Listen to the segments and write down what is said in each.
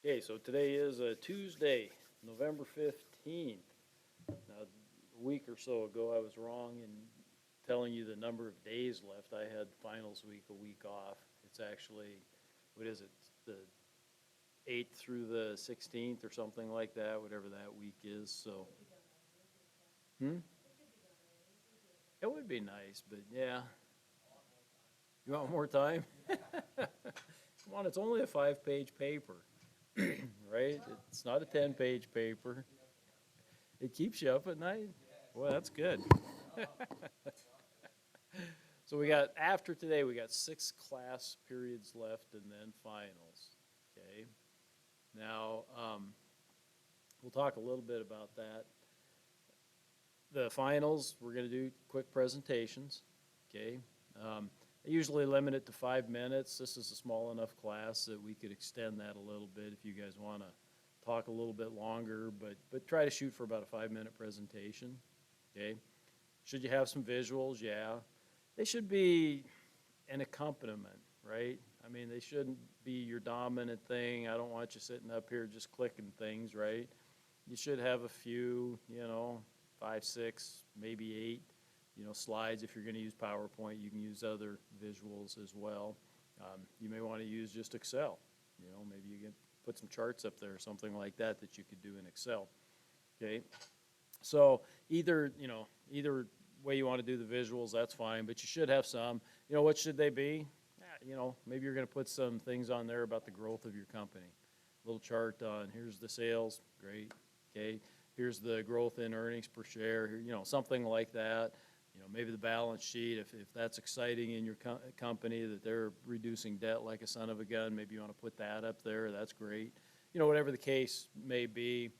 Okay, so today is a Tuesday, November 15th. Now, a week or so ago, I was wrong in telling you the number of days left. I had finals week a week off. It's actually, what is it, the 8th through the 16th or something like that, whatever that week is, so. Hmm? It would be nice, but yeah. You want more time? Come on, it's only a 5-page paper, right? It's not a 10-page paper. It keeps you up at night? Well, that's good. So we got, after today, we got 6 class periods left and then finals, okay? Now, we'll talk a little bit about that. The finals, we're gonna do quick presentations, okay? I usually limit it to 5 minutes. This is a small enough class that we could extend that a little bit if you guys wanna talk a little bit longer, but try to shoot for about a 5-minute presentation, okay? Should you have some visuals? Yeah. They should be an accompaniment, right? I mean, they shouldn't be your dominant thing. I don't want you sitting up here just clicking things, right? You should have a few, 5, 6, maybe 8, slides. If you're going to use PowerPoint, you can use other visuals as well. You may want to use just Excel. Maybe you can put some charts up there or something like that that you could do in Excel. Okay. So either way you want to do the visuals, that's fine, but you should have some. What should they be? Maybe you're going to put some things on there about the growth of your company. A little chart on, here's the sales, great, okay. Here's the growth in earnings per share, something like that. Maybe the balance sheet, if that's exciting in your company that they're reducing debt like a son of a gun, maybe you want to put that up there, that's great. Whatever the case may be,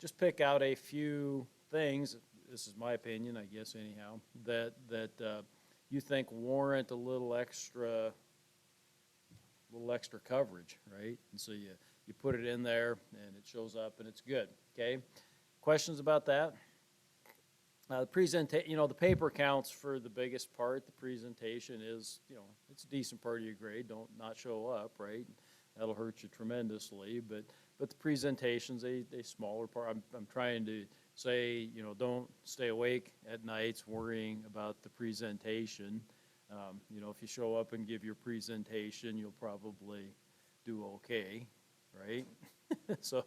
just pick out a few things, this is my opinion, I guess anyhow, that you think warrant a little extra coverage, right? And so you put it in there and it shows up and it's good, okay? Questions about that? The paper counts for the biggest part. The presentation is, it's a decent part of your grade. Don't not show up, right? That'll hurt you tremendously. But the presentation's a smaller part. I'm trying to say, don't stay awake at nights worrying about the presentation. If you show up and give your presentation, you'll probably do okay, right? So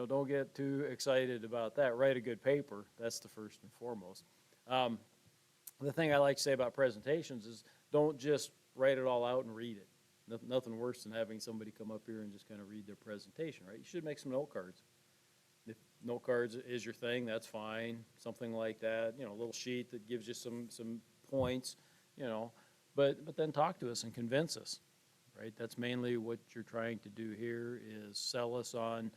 don't get too excited about that. Write a good paper. That's the first and foremost. The thing I like to say about presentations is don't just write it all out and read it. Nothing worse than having somebody come up here and just kind of read their presentation, right? You should make some note cards. If note cards is your thing, that's fine. Something like that, a little sheet that gives you some points, but then talk to us and convince us, right? That's mainly what you're trying to do here is sell us on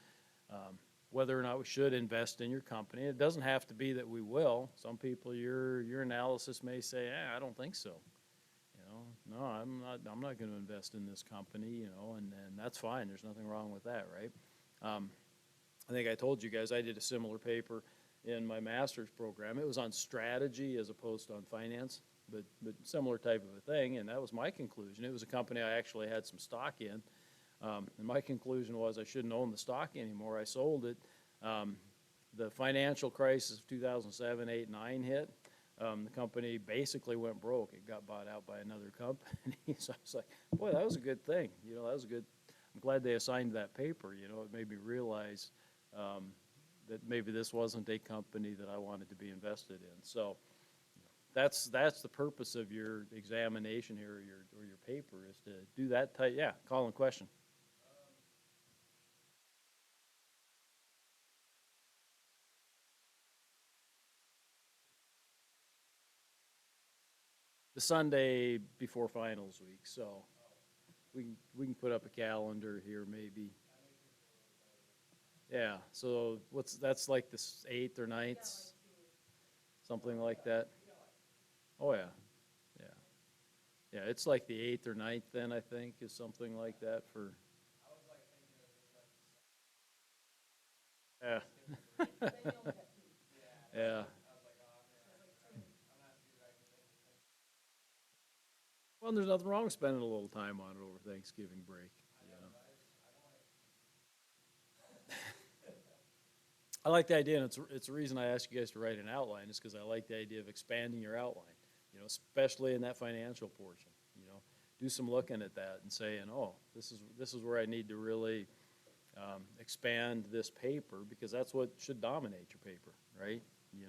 whether or not we should invest in your company. It doesn't have to be that we will. Some people, your analysis may say, I don't think so. No, I'm not going to invest in this company, and that's fine. There's nothing wrong with that, right? I think I told you guys I did a similar paper in my master's program. It was on strategy as opposed to on finance, but similar type of a thing, and that was my conclusion. It was a company I actually had some stock in, and my conclusion was I shouldn't own the stock anymore. I sold it. The financial crisis of 2007, 8, 9 hit. The company basically went broke. It got bought out by another company. So I was like, boy, that was a good thing. That was a good. I'm glad they assigned that paper. It made me realize that maybe this wasn't a company that I wanted to be invested in. So that's the purpose of your examination here or your paper is to do that type. Yeah, Colin, question. The Sunday before finals week, so we can put up a calendar here maybe. Yeah, so that's like the 8th or 9th, something like that. Oh yeah, yeah, yeah. It's like the 8th or 9th then I think is something like that for. Yeah. Yeah. Well, there's nothing wrong with spending a little time on it over Thanksgiving break. I like the idea, and it's the reason I asked you guys to write an outline, is because I like the idea of expanding your outline, especially in that financial portion, do some looking at that and saying, oh, this is where I need to really expand this paper, because that's what should dominate your paper, right?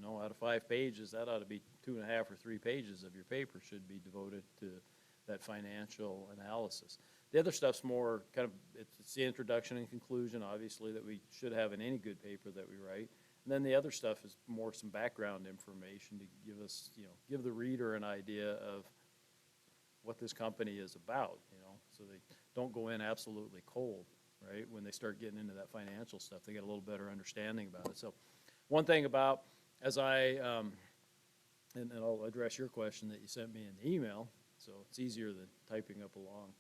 Out of 5 pages, that ought to be 2.5 or 3 pages of your paper should be devoted to that financial analysis. The other stuff's more kind of, it's the introduction and conclusion, obviously, that we should have in any good paper that we write. And then the other stuff is more some background information to give us, give the reader an idea of what this company is about, so they don't go in absolutely cold, right? When they start getting into that financial stuff, they get a little better understanding about it. So one thing about, as and I'll address your question that you sent me in the email, so it's easier than typing up a long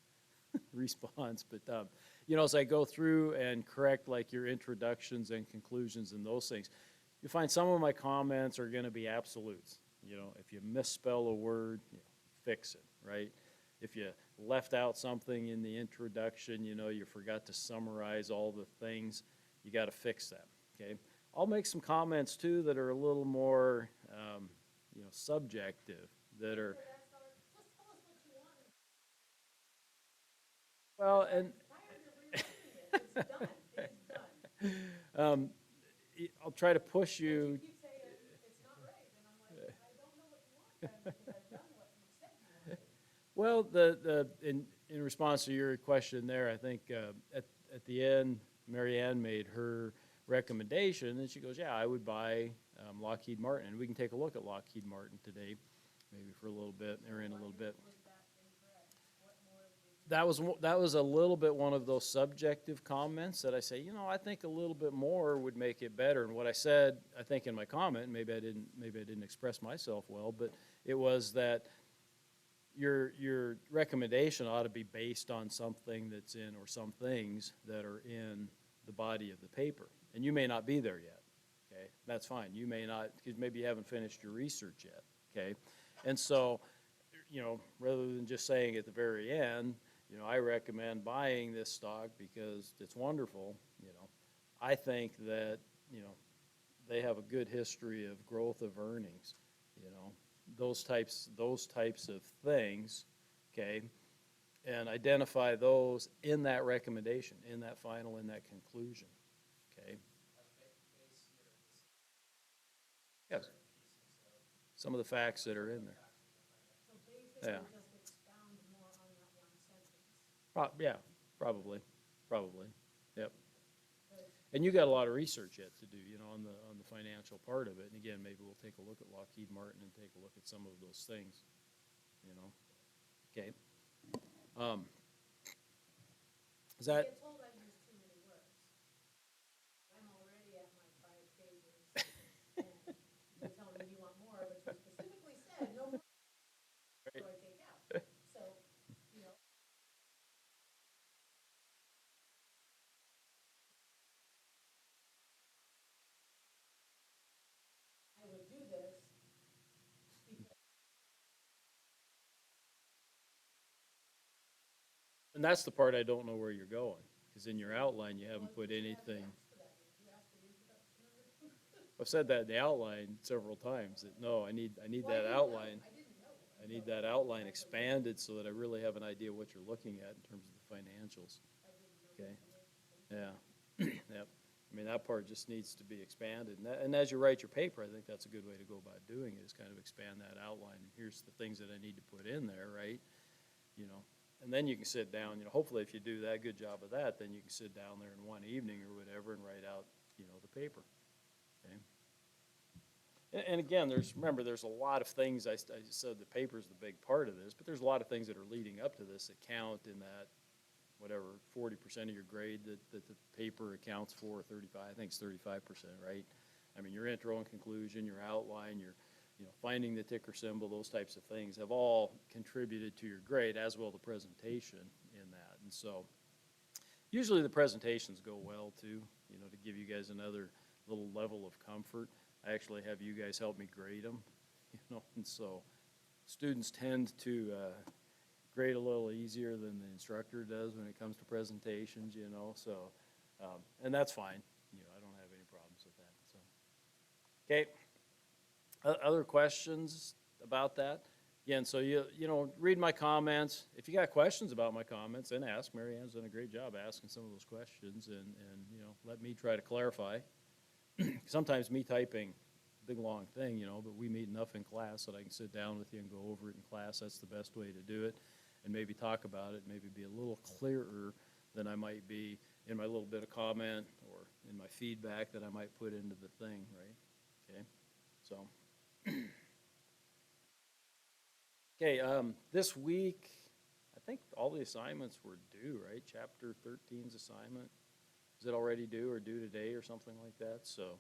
response, but as I go through and correct like your introductions and conclusions and those things, you find some of my comments are going to be absolutes. If you misspell a word, fix it, right? If you left out something in the introduction, you forgot to summarize all the things, you got to fix that, okay? I'll make some comments too that are a little more, subjective, that are, well, and It's done. It's done. I'll try to push you. You keep saying it's not right, and I'm like, I don't know what you want then, because I've done what you said you wanted. Well, in response to your question there, I think at the end, Mary Ann made her recommendation, and she goes, yeah, I would buy Lockheed Martin, and we can take a look at Lockheed Martin today, maybe for a little bit, or in a little bit. Was that incorrect? What more did you? That was a little bit one of those subjective comments that I say, I think a little bit more would make it better. And what I said, I think in my comment, maybe I didn't express myself well, but it was that your recommendation ought to be based on something that's in, or some things that are in the body of the paper. And you may not be there yet, okay? That's fine. You may not, because maybe you haven't finished your research yet, okay? And so, rather than just saying at the very end, I recommend buying this stock because it's wonderful, I think that, they have a good history of growth of earnings, those types of things, okay? And identify those in that recommendation, in that conclusion, okay? Yes. Some of the facts that are in there. So basically, Yeah. just expound more on that one sentence. Yeah, probably, yep. And you got a lot of research yet to do, on the financial part of it. And again, maybe we'll take a look at Lockheed Martin and take a look at some of those things, Okay. Is I that, get told I use too many words. I'm already at my 5 pages, and you tell me you want more, but you specifically said no more. What do I take out? So, I would do this because and that's the part I don't know where you're going, because in your outline, you haven't put anything. for that. Did you ask for the introduction number? I've said that in the outline several times, that no, I need that outline. I didn't know. I need that outline expanded so that I really have an idea what you're looking at in terms of the financials. Okay, yeah, yep. I mean, that part just needs to be expanded. And as you write your paper, I think that's a good way to go about doing it, is kind of expand that outline. And here's the things that I need to put in there, right? And then you can sit down, hopefully if you do that good job of that, then you can sit down there in one evening or whatever and write out, the paper, okay? And again, remember, there's a lot of things, I said the paper's the big part of this, but there's a lot of things that are leading up to this that count in that, whatever, 40% of your grade that the paper accounts for, 35, I think it's 35%, right? I mean, your intro and conclusion, your outline, your, finding the ticker symbol, those types of things have all contributed to your grade, as well the presentation in that. And so, usually the presentations go well too, to give you guys another little level of comfort. I actually have you guys help me grade them, and so students tend to grade a little easier than the instructor does when it comes to presentations, so, and that's fine, Okay. Other questions about that? Again, so read my comments. If you got questions about my comments, then ask. Mary Ann's done a great job asking some of those questions, and let me try to clarify. Sometimes me typing, big long thing, but we meet enough in class that I can sit down with you and go over it in class. That's the best way to do it, and maybe talk about it, maybe be a little clearer than I might be in my little bit of comment or in my feedback that I might put into the thing, right? Okay, so. Okay, this week, I think all the assignments were due, right? Chapter 13's assignment. Is it already due or due today or something like that? So,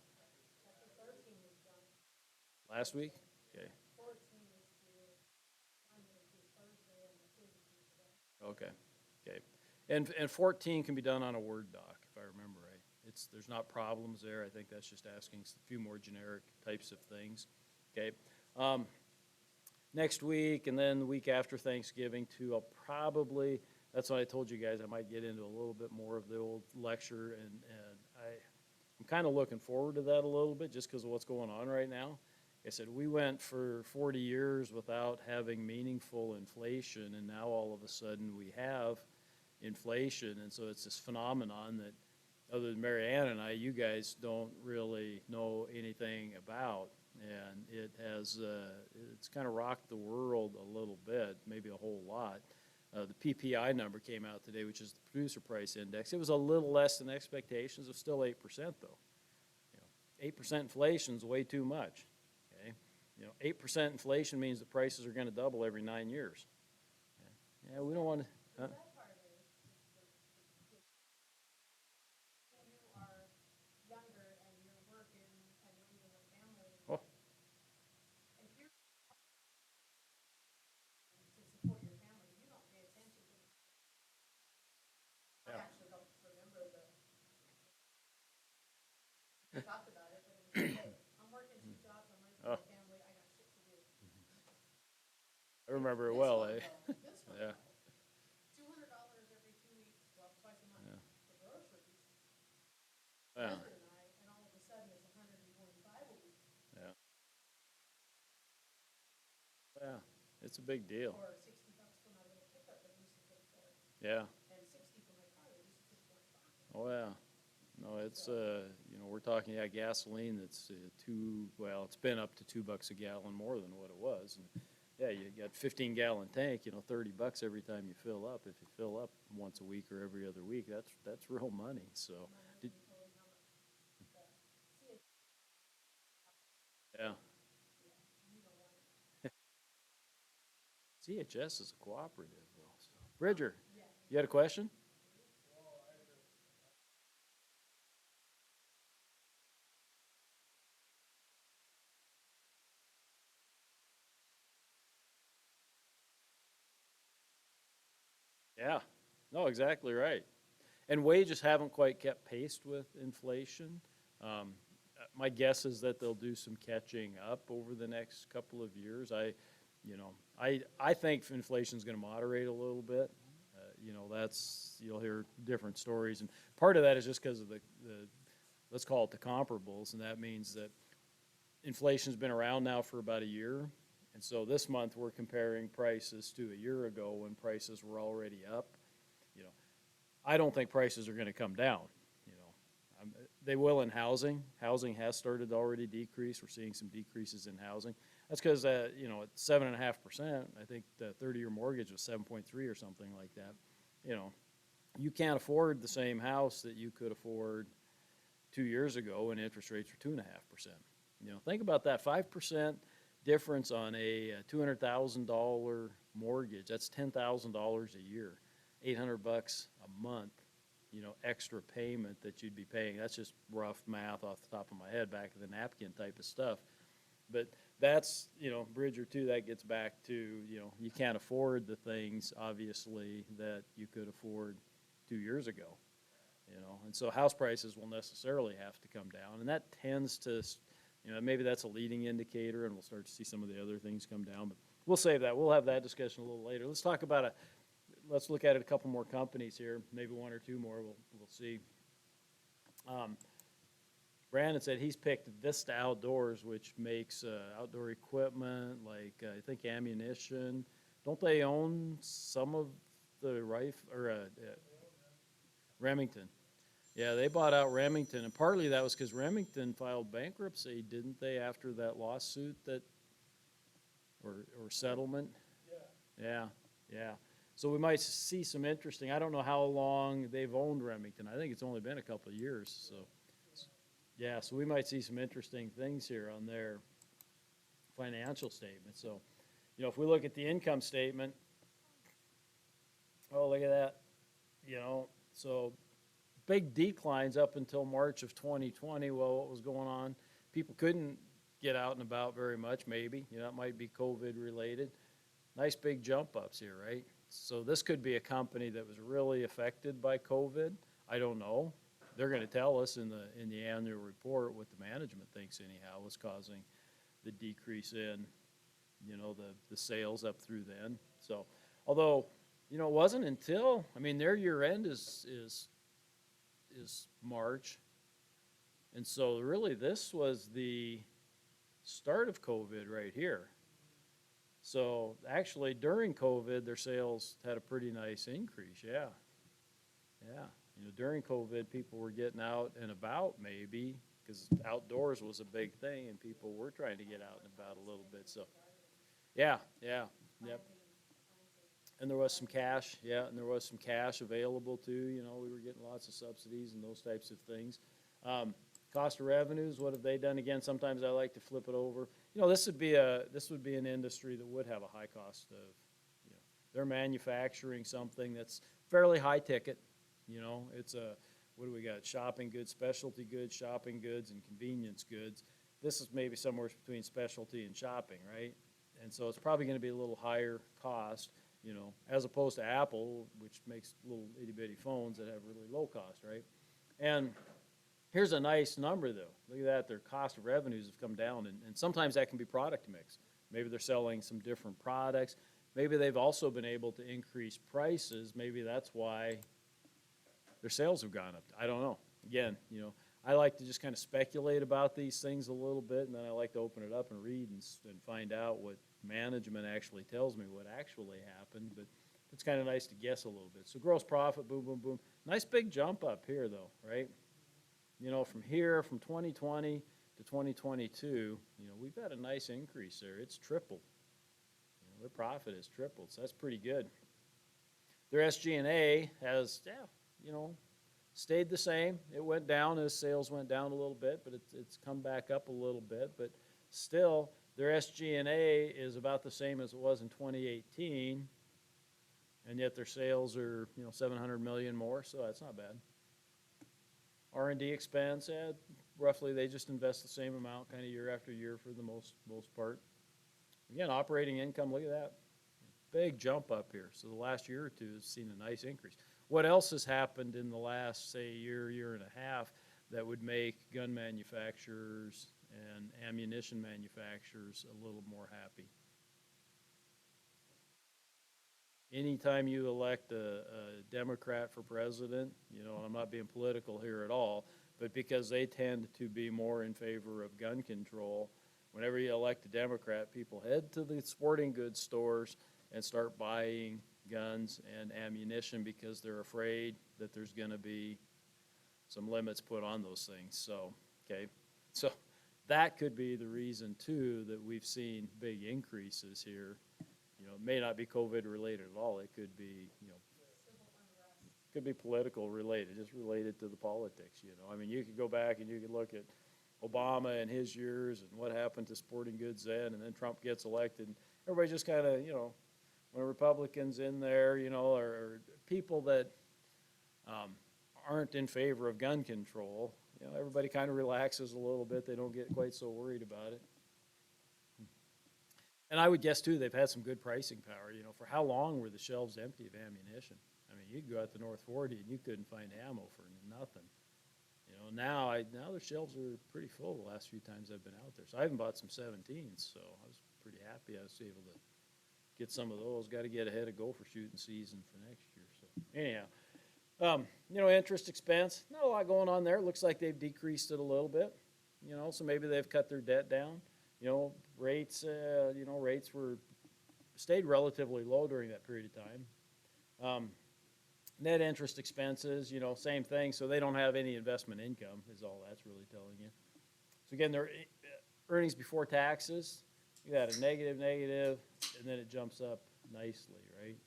Chapter 13 is done. last week? Okay, 14 is due Monday through Thursday, and the quiz is due today. okay, okay. And 14 can be done on a Word doc, if I remember right. There's not problems there. I think that's just asking a few more generic types of things, okay? Next week and then the week after Thanksgiving too, I'll probably, that's what I told you guys, I might get into a little bit more of the old lecture, and I'm kind of looking forward to that a little bit just because of what's going on right now. Like I said, we went for 40 years without having meaningful inflation, and now all of a sudden we have inflation, and so it's this phenomenon that other than Mary Ann and I, you guys don't really know anything about. And it has, it's kind of rocked the world a little bit, maybe a whole lot. The PPI number came out today, which is the producer price index. It was a little less than expectations. It's still 8% though. 8% inflation is way too much. Okay, 8% inflation means the prices are going to double every 9 years. Yeah, we don't want to. The bad part is, when you are younger and you're working and raising a family, Oh, if you're to support your family, you don't pay attention to. I yeah. actually don't remember we talked about it, but it was like, hey, I'm working 2 jobs, I'm raising Oh. my family, I got shit to do. I remember it This well, one, eh? though, this one, Yeah. $200 every 2 weeks, well, twice a month Yeah. for groceries. Yeah. President and I, and all of a sudden it's 125 a week, Yeah. Yeah. It's a big deal. or $60 for my little pickup that Lucy paid for, Yeah. and 60 for my car that Lucy paid for. Oh, yeah. No, it's, we're talking, yeah, gasoline that's well, it's been up to $2 a gallon more than what it was. And yeah, you got 15-gallon tank, $30 every time you fill up. If you fill up once a week or every other week, that's real money. So, My did, husband told him how much, yeah. you don't want it. CHS is a cooperative though. So. Bridger, Yeah. you had a question? Yeah. No, exactly right. And wages haven't quite kept pace with inflation. My guess is that they'll do some catching up over the next couple of years. I think inflation's going to moderate a little bit. You'll hear different stories, and part of that is just because of the let's call it the comparables, and that means that inflation's been around now for about a year, and so this month we're comparing prices to a year ago when prices were already up. I don't think prices are going to come down. They will in housing. Housing has started to already decrease. We're seeing some decreases in housing. That's because at 7.5%, I think the 30-year mortgage was 7.3 or something like that. You can't afford the same house that you could afford 2 years ago when interest rates were 2.5%. Think about that 5% difference on a $200,000 mortgage. That's $10,000 a year. $800 a month, extra payment that you'd be paying. That's just rough math off the top of my head, back of the napkin type of stuff. But that's, Bridger too, that gets back to, you can't afford the things, obviously, that you could afford 2 years ago, And so house prices will necessarily have to come down. And that tends to, maybe that's a leading indicator, and we'll start to see some of the other things come down. But we'll save that. We'll have that discussion a little later. Let's look at it, a couple more companies here, maybe one or two more, we'll see. Brandon said he's picked Vista Outdoors, which makes outdoor equipment, like I think ammunition. Don't they own some of the Remington? Yeah, they bought out Remington, and partly that was because Remington filed bankruptcy, didn't they, after that lawsuit or settlement? Yeah, yeah. So we might see some interesting, I don't know how long they've owned Remington. I think it's only been a couple of years, so. Yeah, so we might see some interesting things here on their financial statement. So, if we look at the income statement, oh, look at that, so big declines up until March of 2020. Well, what was going on? People couldn't get out and about very much, maybe. It might be COVID related. Nice big jump ups here, right? So this could be a company that was really affected by COVID. I don't know. They're going to tell us in the annual report what the management thinks anyhow was causing the decrease in, the sales up through then. So, although, it wasn't until, their year end is March. And so really this was the start of COVID right here. So actually during COVID, their sales had a pretty nice increase. Yeah. Yeah. During COVID, people were getting out and about maybe because outdoors was a big thing and people were trying to get out and about a little bit. So, yeah, yeah, yep. And there was some cash, yeah, and there was some cash available too. We were getting lots of subsidies and those types of things. Cost of revenues, what have they done? Again, sometimes I like to flip it over. This would be an industry that would have a high cost of, they're manufacturing something that's fairly high ticket. It's what do we got? Shopping goods, specialty goods, shopping goods, and convenience goods. This is maybe somewhere between specialty and shopping, right? And so it's probably going to be a little higher cost, as opposed to Apple, which makes little itty bitty phones that have really low cost, right? And here's a nice number though. Look at that, their cost of revenues have come down, and sometimes that can be product mix. Maybe they're selling some different products. Maybe they've also been able to increase prices. Maybe that's why their sales have gone up. I don't know. Again, I like to just kind of speculate about these things a little bit, and then I like to open it up and read and find out what management actually tells me what actually happened. But it's kind of nice to guess a little bit. So gross profit, boom, boom, boom. Nice big jump up here, though, right? From here, from 2020 to 2022, we've had a nice increase there. It's tripled. Their profit has tripled, so that's pretty good. Their SG&A has, stayed the same. It went down as sales went down a little bit, but it's come back up a little bit. But still, their SG&A is about the same as it was in 2018, and yet their sales are, $700 million more, so that's not bad. R&D expense, roughly they just invest the same amount kind of year after year for the most part. Again, operating income, look at that. Big jump up here. So the last year or two has seen a nice increase. What else has happened in the last, say, year and a half that would make gun manufacturers and ammunition manufacturers a little more happy? Anytime you elect a Democrat for president, and I'm not being political here at all, but because they tend to be more in favor of gun control, whenever you elect a Democrat, people head to the sporting goods stores and start buying guns and ammunition because they're afraid that there's going to be some limits put on those things. So, okay, so that could be the reason too that we've seen big increases here. It may not be COVID related at all. It could be, could be political related, just related to the politics. You could go back and you could look at Obama and his years and what happened to sporting goods then, and then Trump gets elected. And everybody just kind of, when Republicans in there, or people that aren't in favor of gun control, everybody kind of relaxes a little bit. They don't get quite so worried about it. And I would guess too, they've had some good pricing power. For how long were the shelves empty of ammunition? You'd go out to North 40 and you couldn't find ammo for nothing. Now their shelves are pretty full the last few times I've been out there. So I even bought some 17s, so I was pretty happy I was able to get some of those. Got to get ahead of gopher shooting season for next year. So anyhow, interest expense, not a lot going on there. It looks like they've decreased it a little bit. so maybe they've cut their debt down. Rates, rates stayed relatively low during that period of time. Net interest expenses, same thing, so they don't have any investment income is all that's really telling you. So again, their earnings before taxes, you got a negative, and then it jumps up nicely, right?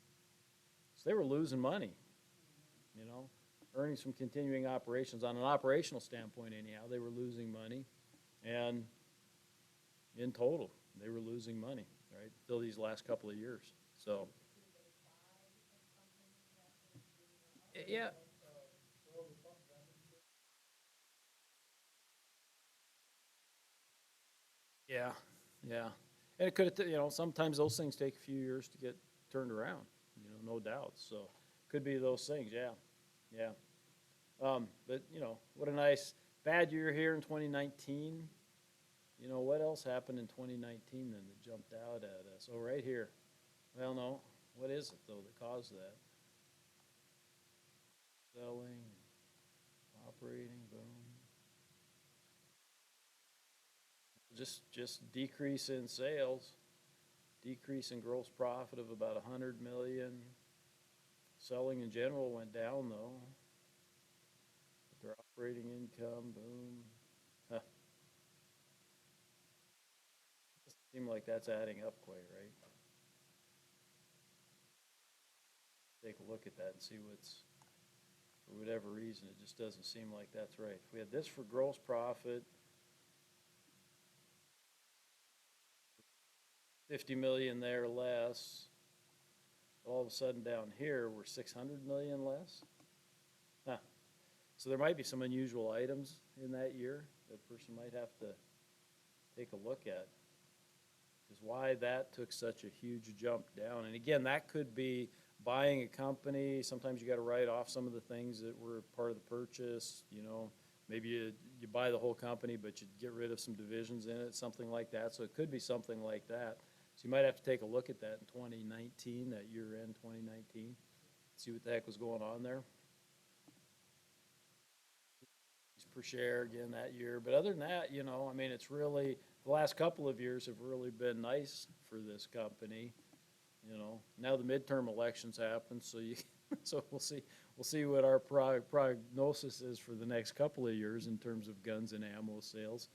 So they were losing money, earnings from continuing operations. On an operational standpoint anyhow, they were losing money, and in total, they were losing money, right, till these last couple of years, so. Yeah. Yeah, yeah. And it could have, sometimes those things take a few years to get turned around, no doubt. So could be those things, yeah, yeah. But, what a nice, bad year here in 2019. What else happened in 2019 then that jumped out at us? Oh, right here. Well, no, what is it though that caused that? Selling, operating, boom. Just decrease in sales, decrease in gross profit of about 100 million. Selling in general went down though. But their operating income, boom. Huh. Doesn't seem like that's adding up quite right. Take a look at that and see for whatever reason, it just doesn't seem like that's right. If we had this for gross profit, 50 million there less, all of a sudden down here, we're 600 million less. Huh. So there might be some unusual items in that year that a person might have to take a look at. Is why that took such a huge jump down. And again, that could be buying a company. Sometimes you got to write off some of the things that were part of the purchase. Maybe you buy the whole company, but you get rid of some divisions in it, something like that. So it could be something like that. So you might have to take a look at that in 2019, that year end 2019, see what the heck was going on there. Per share again that year. But other than that, it's really, the last couple of years have really been nice for this company. Now the midterm elections happen, so so we'll see what our prognosis is for the next couple of years in terms of guns and ammo sales.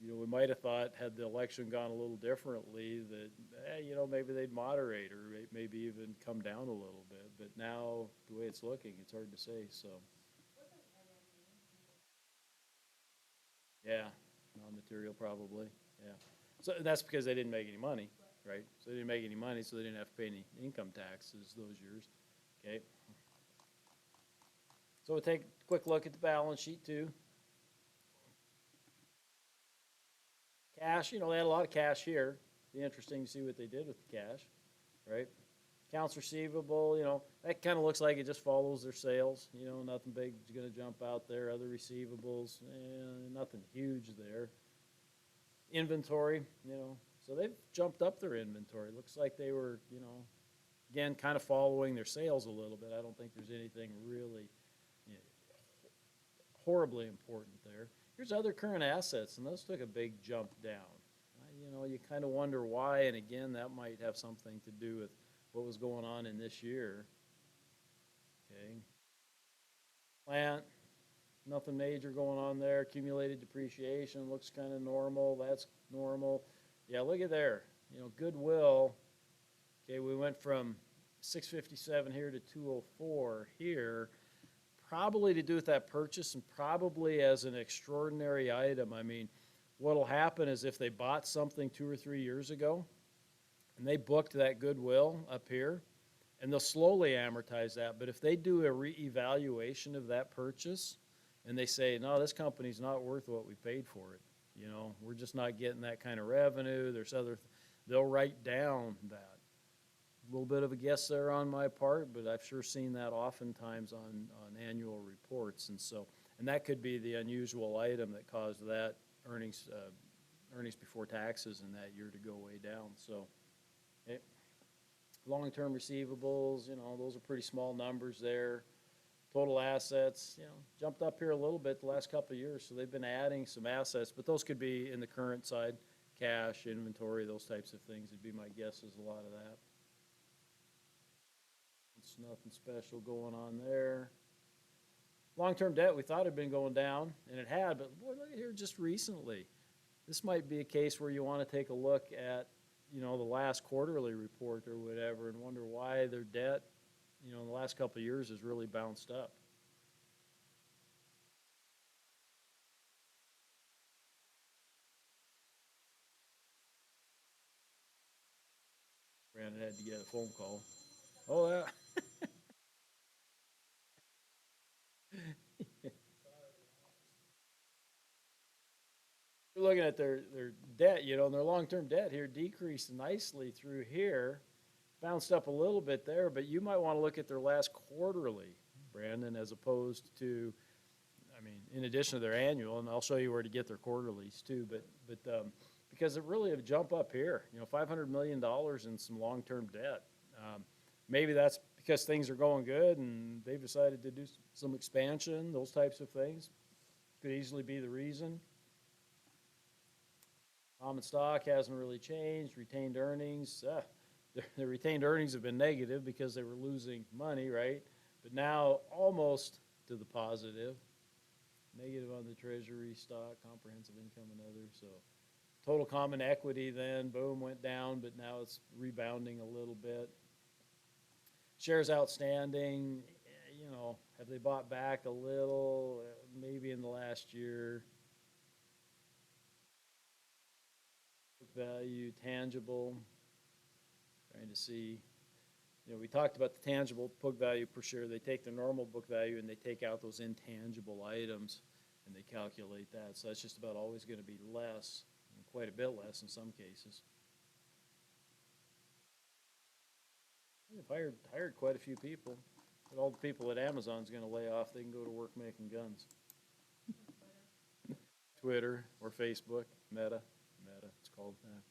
We might have thought, had the election gone a little differently, that maybe they'd moderate or maybe even come down a little bit. But now the way it's looking, it's hard to say. So. Yeah, non-material probably, yeah. So that's because they didn't make any money, right? So they didn't make any money, so they didn't have to pay any income taxes those years, okay? So we'll take a quick look at the balance sheet too. Cash, they had a lot of cash here. Be interesting to see what they did with the cash, right? Accounts receivable, that kind of looks like it just follows their sales. Nothing big is going to jump out there. Other receivables, nothing huge there. Inventory, so they've jumped up their inventory. Looks like they were, again, kind of following their sales a little bit. I don't think there's anything really horribly important there. Here's other current assets, and those took a big jump down. You kind of wonder why, and again, that might have something to do with what was going on in this year. Okay. Plant, nothing major going on there. Accumulated depreciation looks kind of normal. That's normal. Yeah, look at there. Goodwill. Okay, we went from 657 here to 204 here. Probably to do with that purchase and probably as an extraordinary item. What'll happen is if they bought something 2 or 3 years ago and they booked that goodwill up here, and they'll slowly amortize that, but if they do a reevaluation of that purchase and they say, no, this company's not worth what we paid for it, we're just not getting that kind of revenue, they'll write down that. A little bit of a guess there on my part, but I've sure seen that oftentimes on annual reports. And that could be the unusual item that caused that earnings before taxes in that year to go way down. So, okay. Long-term receivables, those are pretty small numbers there. Total assets, jumped up here a little bit the last couple of years, so they've been adding some assets, but those could be in the current side, cash, inventory, those types of things, would be my guess is a lot of that. It's nothing special going on there. Long-term debt, we thought had been going down, and it had, but boy, look at here just recently. This might be a case where you want to take a look at, the last quarterly report or whatever and wonder why their debt, in the last couple of years has really bounced up. Brandon had to get a phone call. Oh, yeah. You're looking at their debt, and their long-term debt here decreased nicely through here, bounced up a little bit there, but you might want to look at their last quarterly, Brandon, as opposed to, in addition to their annual, and I'll show you where to get their quarterlies too, but because it really have jumped up here, $500 million in some long-term debt. Maybe that's because things are going good and they've decided to do some expansion, those types of things. Could easily be the reason. Common stock hasn't really changed. Retained earnings, the retained earnings have been negative because they were losing money, right? But now almost to the positive. Negative on the treasury stock, comprehensive income and others. So total common equity then, boom, went down, but now it's rebounding a little bit. Shares outstanding, have they bought back a little? Maybe in the last year. Book value, tangible, trying to see. We talked about the tangible book value per share. They take the normal book value and they take out those intangible items and they calculate that. So that's just about always going to be less, and quite a bit less in some cases. They've hired quite a few people. But all the people at Amazon's going to lay off, they can go to work making guns. Twitter or Facebook, Meta, it's called that.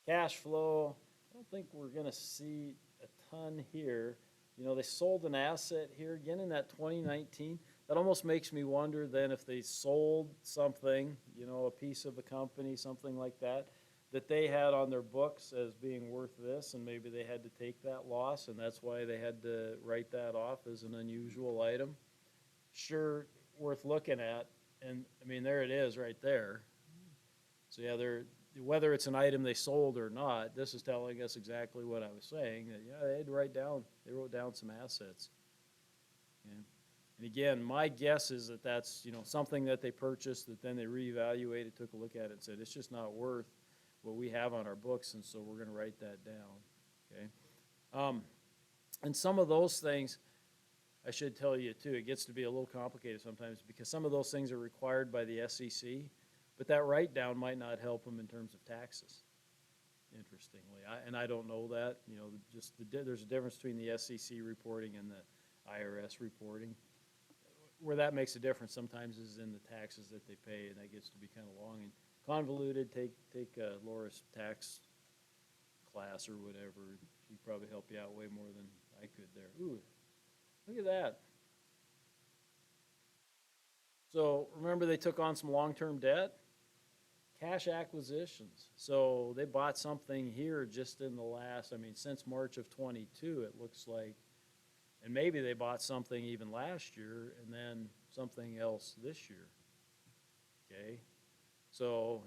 Cash flow, I don't think we're going to see a ton here. They sold an asset here again in that 2019. That almost makes me wonder then if they sold something, a piece of a company, something like that they had on their books as being worth this, and maybe they had to take that loss, and that's why they had to write that off as an unusual item. Sure, worth looking at, and there it is right there. So yeah, whether it's an item they sold or not, this is telling us exactly what I was saying, that they wrote down some assets. Okay. And again, my guess is that that's something that they purchased that then they reevaluated, took a look at it and said it's just not worth what we have on our books, and so we're going to write that down. Okay. And some of those things, I should tell you too, it gets to be a little complicated sometimes because some of those things are required by the SEC, but that write-down might not help them in terms of taxes, interestingly. I don't know that. There's a difference between the SEC reporting and the IRS reporting. Where that makes a difference sometimes is in the taxes that they pay, and that gets to be kind of long and convoluted. Take Laura's tax class or whatever. She'd probably help you out way more than I could there. Ooh, look at that. So remember they took on some long-term debt? Cash acquisitions. So they bought something here just in the last, since March of 22, it looks like. And maybe they bought something even last year and then something else this year. Okay. So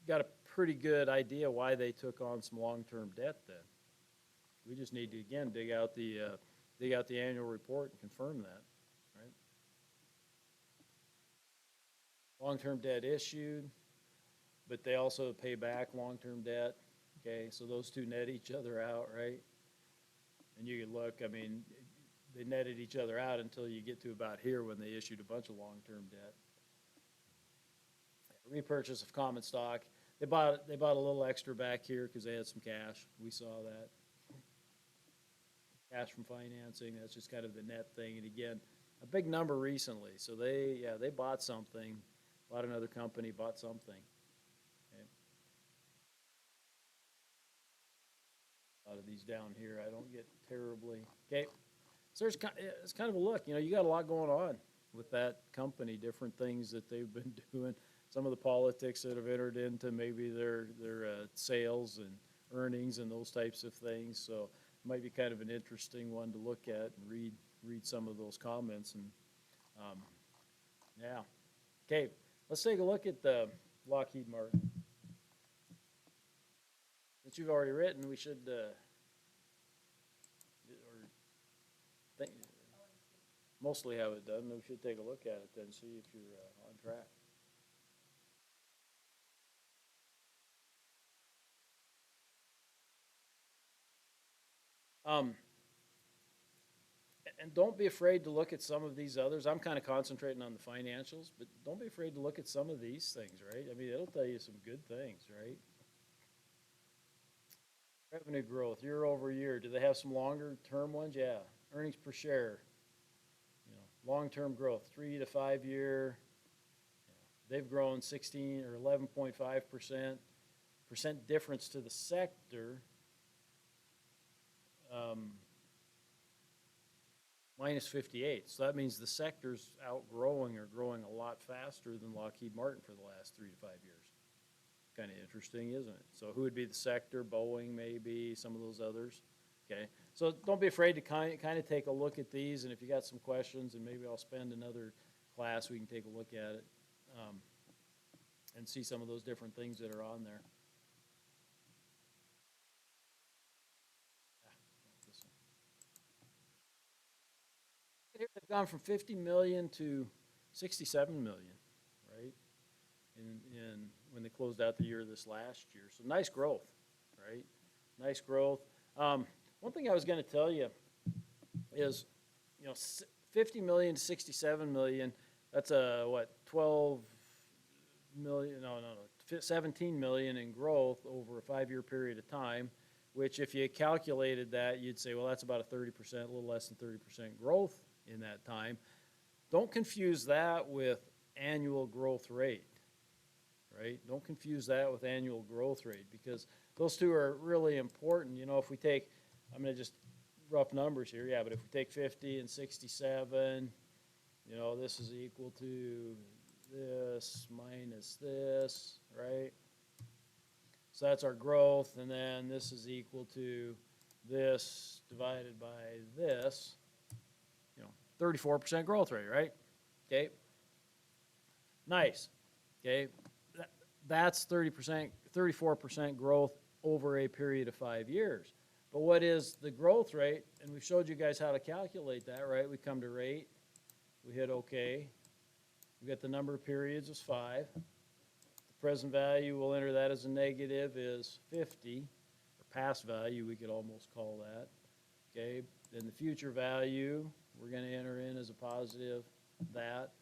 got a pretty good idea why they took on some long-term debt then. We just need to, again, dig out the annual report and confirm that, right? Long-term debt issued, but they also pay back long-term debt. Okay, so those two net each other out, right? And you can look, they netted each other out until you get to about here when they issued a bunch of long-term debt. Repurchase of common stock. They bought a little extra back here because they had some cash. We saw that. Cash from financing, that's just kind of the net thing. And again, a big number recently. So they bought something, bought another company, bought something. Okay. lot of these down here. I don't get terribly, okay. So it's kind of a look, you got a lot going on with that company, different things that they've been doing. Some of the politics that have entered into maybe their sales and earnings and those types of things. So it might be kind of an interesting one to look at and read some of those comments and, yeah. Okay, let's take a look at the Lockheed Martin. Since you've already written, we should, or think, mostly have it done. We should take a look at it then, see if you're on track. And don't be afraid to look at some of these others. I'm kind of concentrating on the financials, but don't be afraid to look at some of these things, right? I mean, it'll tell you some good things, right? Revenue growth year over year. Do they have some longer term ones? Yeah. Earnings per share. Long-term growth, 3 to 5 year. They've grown 16 or 11.5%. Percent difference to the sector. Minus 58. So that means the sector's outgrowing or growing a lot faster than Lockheed Martin for the last 3 to 5 years. Kind of interesting, isn't it? So who would be the sector? Boeing, maybe, some of those others. Okay, so don't be afraid to kind of take a look at these, and if you got some questions, and maybe I'll spend another class, we can take a look at it and see some of those different things that are on there. They've gone from 50 million to 67 million, right? In when they closed out the year this last year. So nice growth, right? Nice growth. One thing I was going to tell you is, 50 million to 67 million, that's a, 12 million, 17 million in growth over a 5-year period of time, which if you calculated that, you'd say, well, that's about a 30%, a little less than 30% growth in that time. Don't confuse that with annual growth rate, right? Don't confuse that with annual growth rate, because those two are really important. If we take, I'm going to just rough numbers here, yeah, but if we take 50 and 67, this is equal to this minus this, right? So that's our growth, and then this is equal to this divided by this, 34% growth rate, right? Okay. Nice. Okay. That's 34% growth over a period of 5 years. But what is the growth rate? And we've showed you guys how to calculate that, right? We come to rate, we hit OK. We got the number of periods is 5. The present value, we'll enter that as a negative, is 50. Or past value, we could almost call that. Okay. Then the future value, we're going to enter in as a positive that.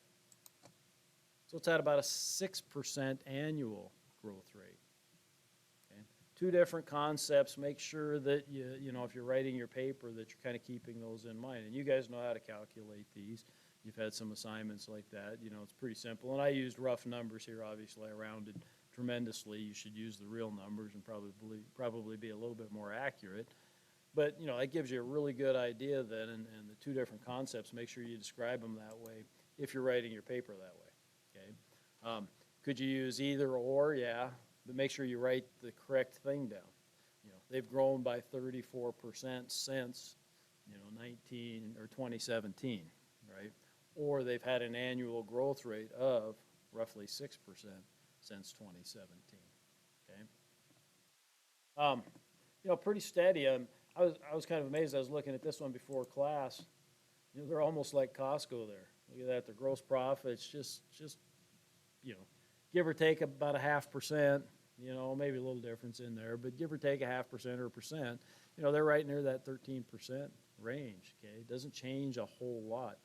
So it's at about a 6% annual growth rate. Okay. Two different concepts. Make sure that if you're writing your paper, that you're kind of keeping those in mind. And you guys know how to calculate these. You've had some assignments like that. It's pretty simple. And I used rough numbers here. Obviously, I rounded tremendously. You should use the real numbers and probably be a little bit more accurate. But, that gives you a really good idea then, and the two different concepts, make sure you describe them that way if you're writing your paper that way, okay? Could you use either or? Yeah, but make sure you write the correct thing down. They've grown by 34% since, 2017, right? Or they've had an annual growth rate of roughly 6% since 2017, okay? Pretty steady. I was kind of amazed. I was looking at this one before class. They're almost like Costco there. Look at that. Their gross profits just give or take about 0.5%. Maybe a little difference in there, but give or take 0.5% or 1%. They're right near that 13% range. Okay, it doesn't change a whole lot.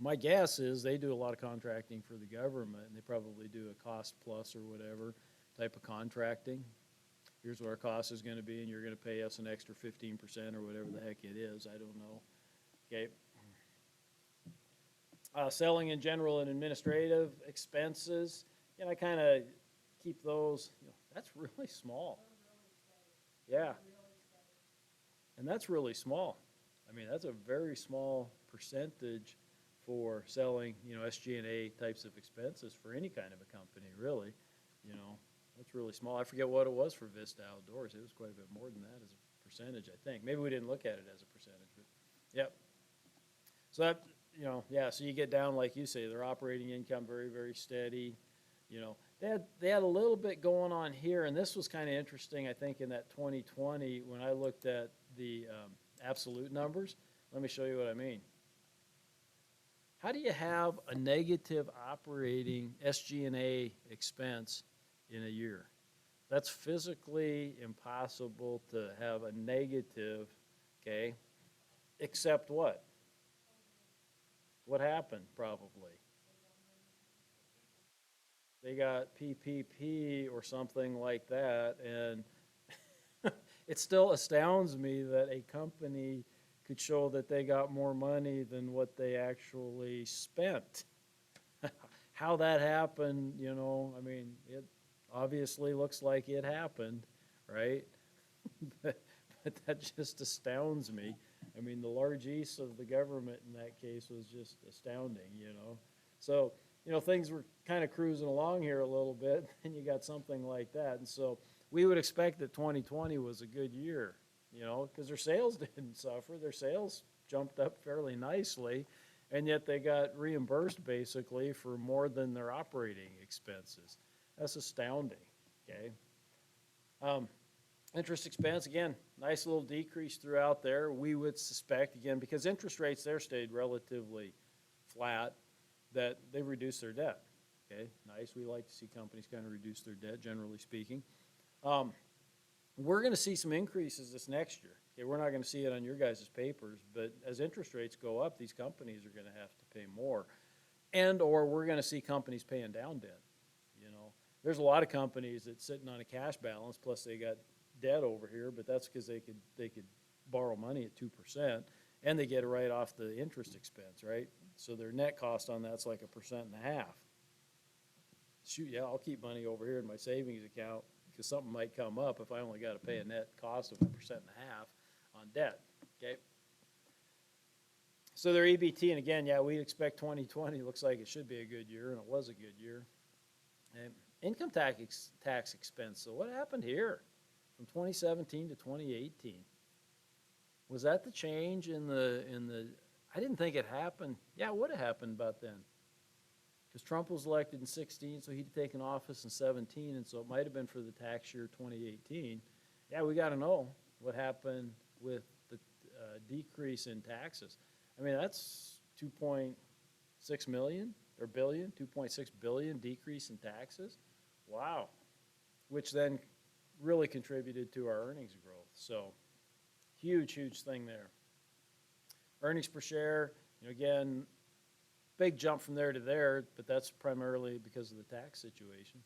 My guess is they do a lot of contracting for the government, and they probably do a cost plus or whatever type of contracting. Here's what our cost is going to be, and you're going to pay us an extra 15% or whatever the heck it is. I don't know. Okay. Selling and general and administrative expenses. I kind of keep those. That's really small. Yeah, really steady. and that's really small. I mean, that's a very small percentage for selling, SG&A types of expenses for any kind of a company, really. You know, that's really small. I forget what it was for Vista Outdoors. It was quite a bit more than that as a percentage, I think. Maybe we didn't look at it as a percentage, but, yep. So that, yeah, so you get down, like you say, their operating income very, very steady. They had a little bit going on here, and this was kind of interesting, I think, in that 2020, when I looked at the absolute numbers. Let me show you what I mean. How do you have a negative operating SG&A expense in a year? That's physically impossible to have a negative, okay, except what? What happened, probably? They got PPP or something like that, and it still astounds me that a company could show that they got more money than what they actually spent. How that happened, I mean, it obviously looks like it happened, right? But that just astounds me. I mean, the largesse of the government in that case was just astounding. So, things were kind of cruising along here a little bit, and you got something like that. And so we would expect that 2020 was a good year, because their sales didn't suffer. Their sales jumped up fairly nicely, and yet they got reimbursed basically for more than their operating expenses. That's astounding, okay? Interest expense, again, nice little decrease throughout there. We would suspect, again, because interest rates there stayed relatively flat, that they reduced their debt. Okay, nice. We like to see companies kind of reduce their debt, generally speaking. We're going to see some increases this next year. Okay, we're not going to see it on your guys' papers, but as interest rates go up, these companies are going to have to pay more. And or we're going to see companies paying down debt. There's a lot of companies that's sitting on a cash balance, plus they got debt over here, but that's because they could borrow money at 2%, and they get it right off the interest expense, right? So their net cost on that's like 1.5%. Shoot, yeah, I'll keep money over here in my savings account because something might come up if I only got to pay a net cost of 1.5% on debt. Okay. So their EBT, and again, yeah, we expect 2020 looks like it should be a good year, and it was a good year. And income tax expense. So what happened here from 2017 to 2018? Was that the change in the? I didn't think it happened. Yeah, it would have happened about then, because Trump was elected in 16, so he'd taken office in 17, and so it might have been for the tax year 2018. Yeah, we got to know what happened with the decrease in taxes. I mean, that's 2.6 million or billion, 2.6 billion decrease in taxes. Wow, which then really contributed to our earnings growth. So huge thing there. Earnings per share, again, big jump from there to there, but that's primarily because of the tax situation.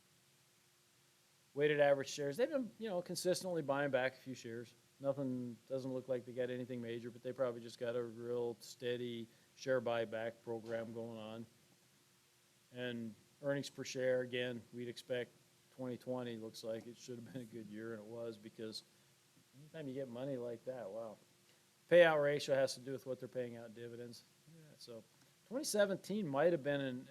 Weighted average shares, they've been, consistently buying back a few shares. Nothing, doesn't look like they got anything major, but they probably just got a real steady share buyback program going on. And earnings per share, again, we'd expect 2020 looks like it should have been a good year, and it was, because anytime you get money like that, wow. Payout ratio has to do with what they're paying out in dividends. Yeah, so 2017 might have been a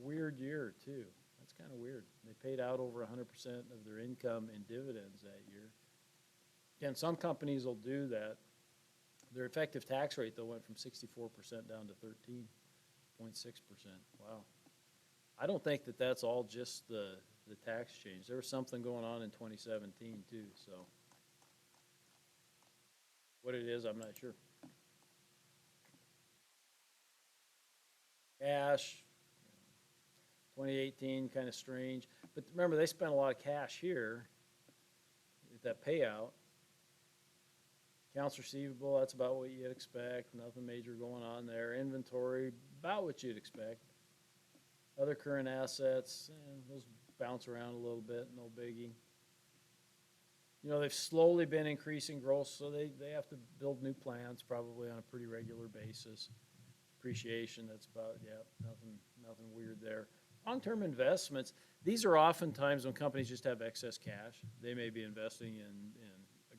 weird year, too. That's kind of weird. They paid out over 100% of their income in dividends that year. Again, some companies will do that. Their effective tax rate, though, went from 64% down to 13.6%. Wow. I don't think that that's all just the tax change. There was something going on in 2017, too, so. What it is, I'm not sure. Cash, 2018, kind of strange. But remember, they spent a lot of cash here at that payout. Accounts receivable, that's about what you'd expect. Nothing major going on there. Inventory, about what you'd expect. Other current assets, those bounce around a little bit, no biggie. They've slowly been increasing growth, so they have to build new plants probably on a pretty regular basis. Depreciation, that's about, yeah, nothing weird there. Long-term investments, these are oftentimes when companies just have excess cash. They may be investing in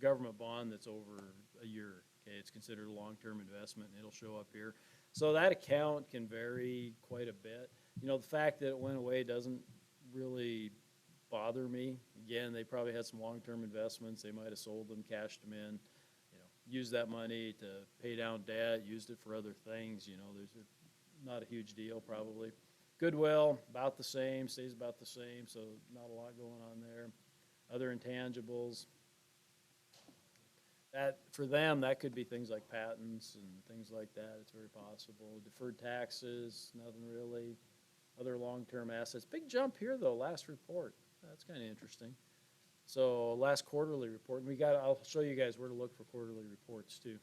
government bond that's over a year. Okay, it's considered a long-term investment, and it'll show up here. So that account can vary quite a bit. You know, the fact that it went away doesn't really bother me. Again, they probably had some long-term investments. They might have sold them, cashed them in, used that money to pay down debt, used it for other things. There's not a huge deal probably. Goodwill, about the same, stays about the same, so not a lot going on there. Other intangibles, that, for them, that could be things like patents and things like that. It's very possible. Deferred taxes, nothing really. Other long-term assets. Big jump here, though, last report. That's kind of interesting. So last quarterly report, and I'll show you guys where to look for quarterly reports too.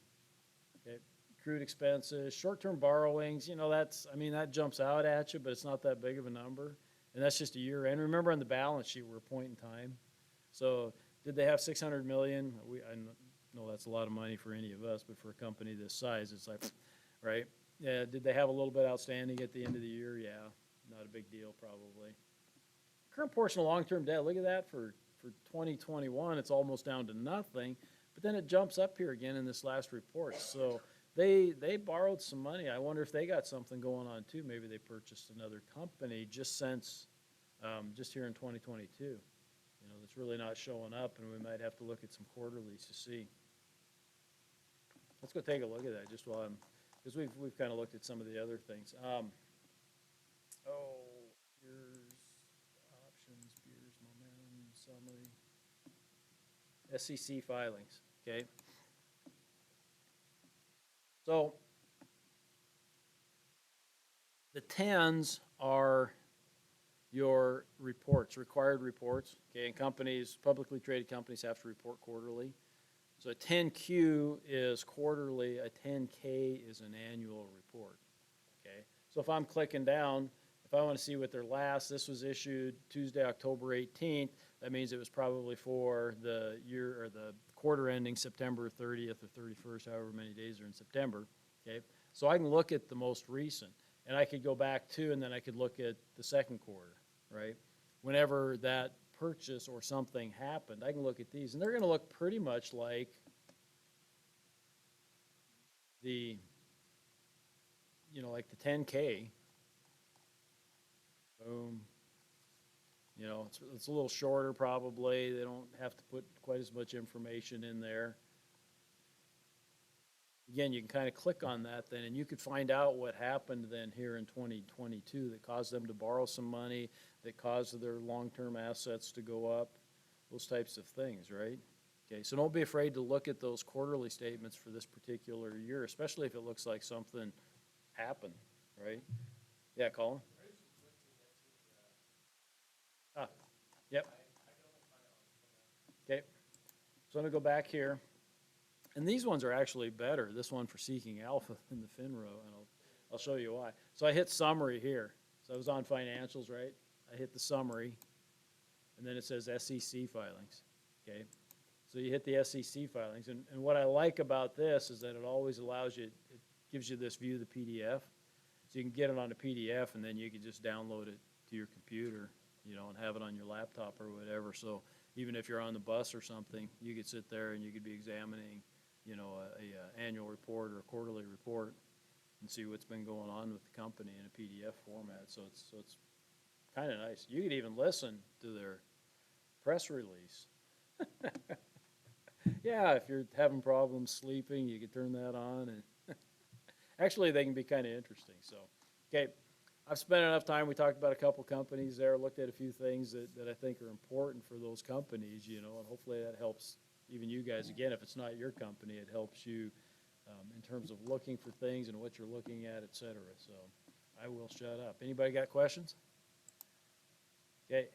Okay, accrued expenses, short-term borrowings, that jumps out at you, but it's not that big of a number. And that's just a year end. Remember on the balance sheet, we're a point in time. So did they have 600 million? I know that's a lot of money for any of us, but for a company this size, it's like, right? Yeah, did they have a little bit outstanding at the end of the year? Yeah, not a big deal probably. Current portion of long-term debt, look at that for 2021, it's almost down to nothing, but then it jumps up here again in this last report. So they borrowed some money. I wonder if they got something going on too. Maybe they purchased another company just here in 2022. That's really not showing up, and we might have to look at some quarterlies to see. Let's go take a look at that just while because we've kind of looked at some of the other things. Here's options, beers, momentum, summary, SEC filings, okay? So the 10s are your reports, required reports, okay? And companies, publicly traded companies have to report quarterly. So a 10Q is quarterly, a 10K is an annual report, okay? So if I'm clicking down, if I want to see what this was issued Tuesday, October 18th, that means it was probably for the year or the quarter ending September 30th or 31st, however many days are in September, okay? So I can look at the most recent, and I could go back to, and then I could look at the second quarter, right? Whenever that purchase or something happened, I can look at these, and they're going to look pretty much like the 10K. Boom. It's a little shorter probably. They don't have to put quite as much information in there. Again, you can kind of click on that then, and you could find out what happened then here in 2022 that caused them to borrow some money, that caused their long-term assets to go up, those types of things, right? Okay, so don't be afraid to look at those quarterly statements for this particular year, especially if it looks like something happened, right? Yeah, Colin? Yep. Okay, so I'm going to go back here. And these ones are actually better, this one for Seeking Alpha than the FINRO, and I'll show you why. So I hit summary here. So I was on financials, right? I hit the summary, and then it says SEC filings, okay? So you hit the SEC filings, and what I like about this is that it always allows you, it gives you this view of the PDF. So you can get it on a PDF, and then you can just download it to your computer, and have it on your laptop or whatever. So even if you're on the bus or something, you could sit there and you could be examining, a annual report or a quarterly report and see what's been going on with the company in a PDF format. So it's kind of nice. You could even listen to their press release. Yeah, if you're having problems sleeping, you could turn that on, and actually they can be kind of interesting. So, okay. I've spent enough time. We talked about a couple companies there, looked at a few things that I think are important for those companies, and hopefully that helps even you guys. Again, if it's not your company, it helps you in terms of looking for things and what you're looking at, et cetera. So I will shut up. Anybody got questions? Okay.